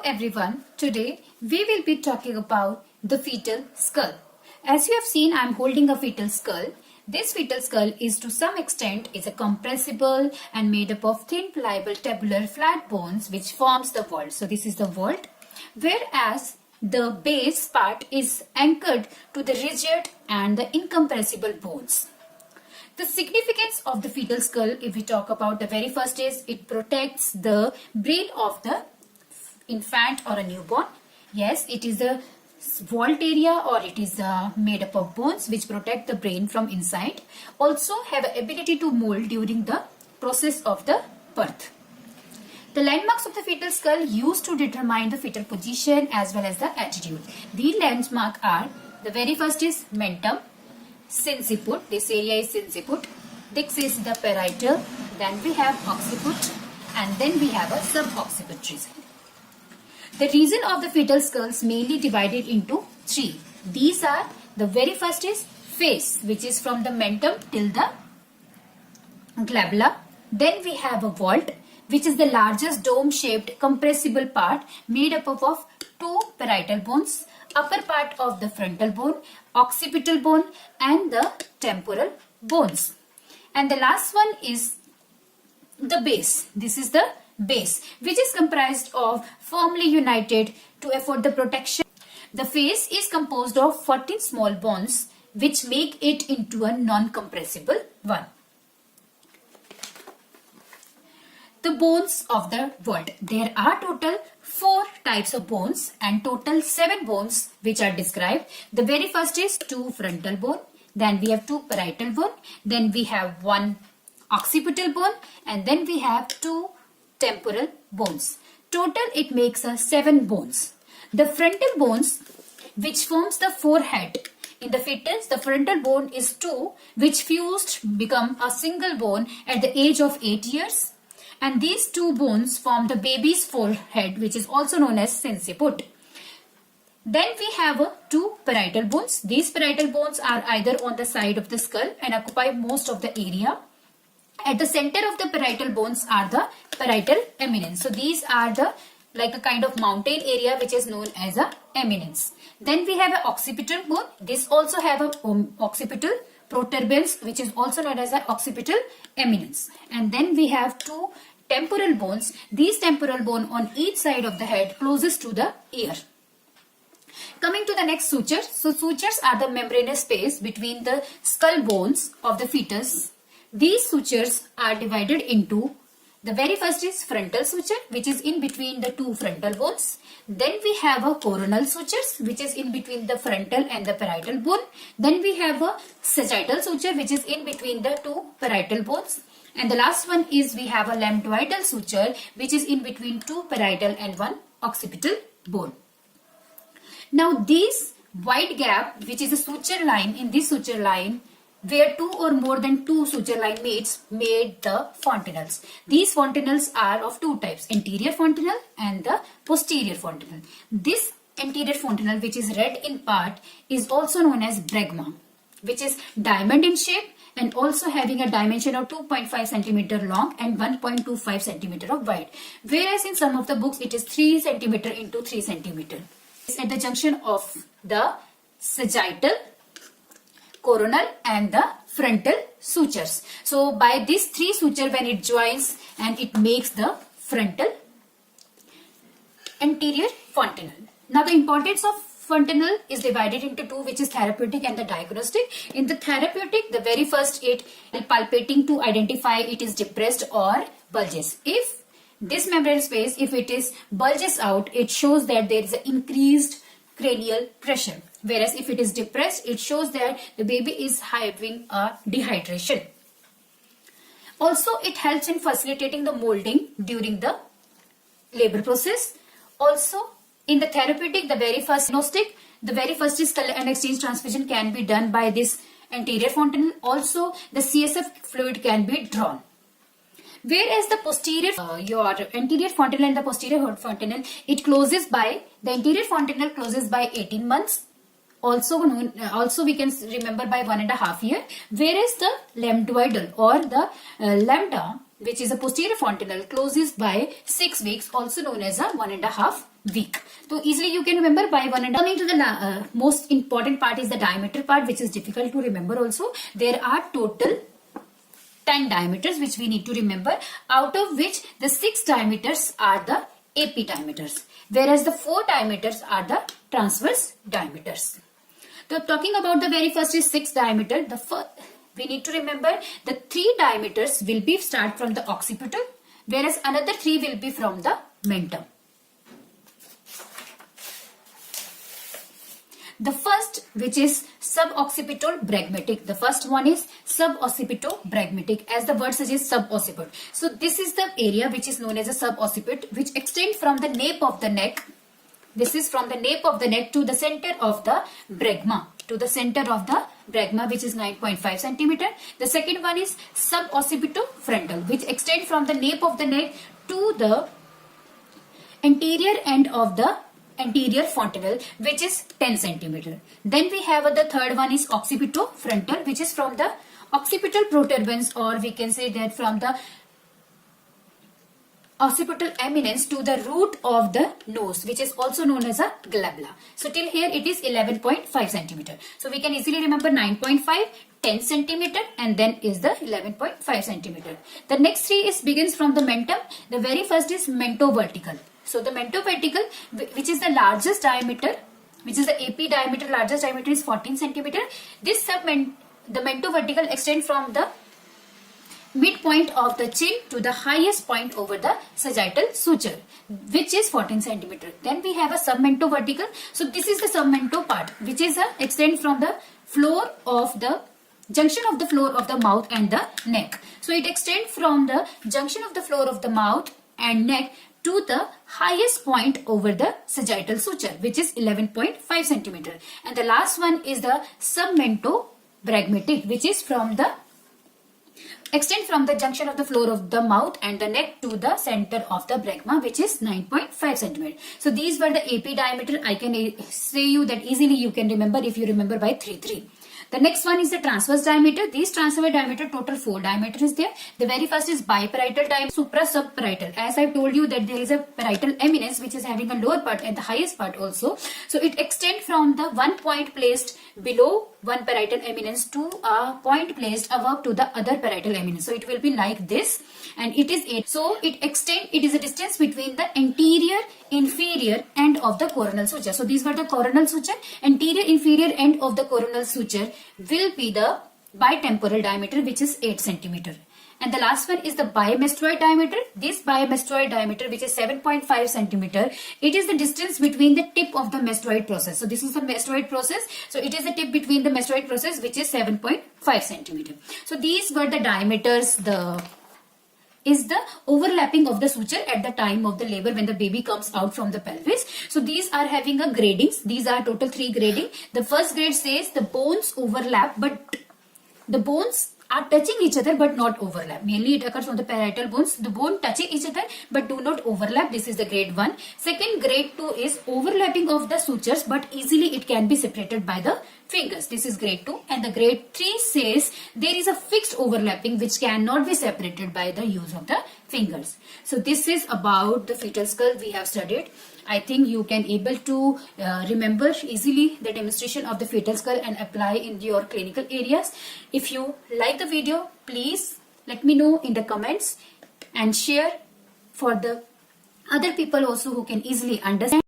everyone, today we will be talking about the fetal skull. As you have seen, I am holding a fetal skull. This fetal skull is to some extent is a compressible and made up of thin pliable tabular flat bones which forms the vault. So this is the vault, whereas the base part is anchored to the rigid and the incompressible bones. The significance of the fetal skull, if we talk about, the very first is it protects the brain of the infant or a newborn. Yes, it is a vault area or it is made up of bones which protect the brain from inside. Also have the ability to mold during the process of the birth. The landmarks of the fetal skull used to determine the fetal position as well as the attitude. These landmarks are, the very first is mentum, sinciput, this area is sinciput, this is the parietal, then we have occiput and then we have a subocciput region. The region of the fetal skulls mainly divided into three. These are, the very first is face, which is from the mentum till the glabella. Then we have a vault, which is the largest dome-shaped compressible part made up of two parietal bones, upper part of the frontal bone, occipital bone and the temporal bones. And the last one is the base. This is the base, which is comprised of firmly united to afford the protection. The face is composed of 14 small bones which make it into a non-compressible one. The bones of the vault. There are total 4 types of bones and total 7 bones which are described. The very first is 2 frontal bone, then we have 2 parietal bone, then we have 1 occipital bone and then we have 2 temporal bones. Total it makes 7 bones. The frontal bones which forms the forehead. In the fetus, the frontal bone is 2 which fused become a single bone at the age of 8 years. And these 2 bones form the baby's forehead, which is also known as sinciput. Then we have 2 parietal bones. These parietal bones are either on the side of the skull and occupy most of the area. At the center of the parietal bones are the parietal eminence. So these are the like a kind of mountain area which is known as a eminence. Then we have an occipital bone. This also have a occipital protuberance which is also known as an occipital eminence. And then we have 2 temporal bones. These temporal bone on each side of the head closest to the ear. Coming to the next suture. So sutures are the membranous space between the skull bones of the fetus. These sutures are divided into, the very first is frontal suture which is in between the 2 frontal bones. Then we have a coronal sutures which is in between the frontal and the parietal bone. Then we have a sagittal suture which is in between the 2 parietal bones. And the last one is we have a lambdoidal suture which is in between 2 parietal and 1 occipital bone. Now this wide gap which is a suture line, in this suture line where 2 or more than 2 suture line meets made the fontanelles. These fontanelles are of 2 types, anterior fontanelle and the posterior fontanelle. This anterior fontanelle which is red in part is also known as bregma, which is diamond in shape and also having a dimension of 2.5 cm long and 1.25 cm of wide. Whereas in some of the books it is 3 cm into 3 cm. It's at the junction of the sagittal, coronal and the frontal sutures. So by this 3 suture when it joins and it makes the frontal anterior fontanelle. Now the importance of fontanelle is divided into 2, which is therapeutic and the diagnostic. In the therapeutic, the very first it palpating to identify it is depressed or bulges. If this membrane space, if it is bulges out, it shows that there is an increased cranial pressure. Whereas if it is depressed, it shows that the baby is having a dehydration. Also, it helps in facilitating the molding during the labor process. Also, in the therapeutic, the very first diagnostic, the very first is color and exchange transfusion can be done by this anterior fontanelle. Also, the CSF fluid can be drawn. Whereas the posterior, your anterior fontanelle and the posterior fontanelle, it closes by, the anterior fontanelle closes by 18 months. Also we can remember by 1.5 years. Whereas the lambdoidal or the lambda which is a posterior fontanelle, closes by 6 weeks, also known as a 1.5 week. So easily you can remember by 1.5. Coming to the most important part is the diameter part, which is difficult to remember also. There are total 10 diameters which we need to remember, out of which the 6 diameters are the AP diameters, whereas the 4 diameters are the transverse diameters. So talking about the very first is 6 diameter. We need to remember the 3 diameters will be start from the occipital, whereas another 3 will be from the mentum. The first, which is suboccipital bregmatic. The first one is suboccipital bregmatic, as the word suggests, subocciput. So this is the area which is known as a subocciput, which extends from the nape of the neck. This is from the nape of the neck to the center of the bregma, which is 9.5 centimeter. The second one is suboccipital frontal, which extends from the nape of the neck to the anterior end of the anterior fontanelle, which is 10 centimeter. Then we have the third one is occipitofrontal, which is from the occipital protuberance, or we can say that from the occipital eminence to the root of the nose, which is also known as a glabella. So till here it is 11.5 centimeter. So we can easily remember 9.5, 10 centimeter, and then is the 11.5 centimeter. The next three begins from the mentum. The very first is mentovertical. So the mentovertical, which is the largest diameter, which is the AP diameter, largest diameter is 14 centimeter. This the mentovertical extend from the midpoint of the chin to the highest point over the sagittal suture, which is 14 centimeter. Then we have a submentovertical. So this is the submento part, which is extend from the floor of the junction of the floor of the mouth and the neck. So it extends from the junction of the floor of the mouth and neck to the highest point over the sagittal suture, which is 11.5 centimeter. And the last one is the submentobregmatic, which is from the extend from the junction of the floor of the mouth and the neck to the center of the bregma, which is 9.5 centimeter. So these were the AP diameter. I can say you that easily you can remember if you remember by 3. The next one is the transverse diameter. These transverse diameter, total 4 diameter is there. The very first is biparietal diameter, supra-subparietal. As I told you that there is a parietal eminence which is having a lower part and the highest part also. So it extends from the one point placed below one parietal eminence to a point placed above to the other parietal eminence. So it will be like this, and it is 8. So it is a distance between the anterior inferior end of the coronal suture. So these were the coronal suture. Anterior inferior end of the coronal suture will be the bitemporal diameter, which is 8 centimeter. And the last one is the bimastoid diameter. This bimastoid diameter, which is 7.5 centimeter, it is the distance between the tip of the mastoid process. So this is the mastoid process. So it is the tip between the mastoid process, which is 7.5 centimeter. So these were the diameters. Is the overlapping of the suture at the time of the labor when the baby comes out from the pelvis. So these are having a gradings. These are total 3 grading. The first grade says the bones overlap, but the bones are touching each other but not overlap. Mainly it occurs on the parietal bones. The bone touching each other but do not overlap. This is the grade 1. Second, grade 2 is overlapping of the sutures, but easily it can be separated by the fingers. This is grade 2. And the grade 3 says there is a fixed overlapping which cannot be separated by the use of the fingers. So this is about the fetal skull we have studied. I think you can able to remember easily the demonstration of the fetal skull and apply in your clinical areas. If you like the video, please let me know in the comments and share for the other people also who can easily understand.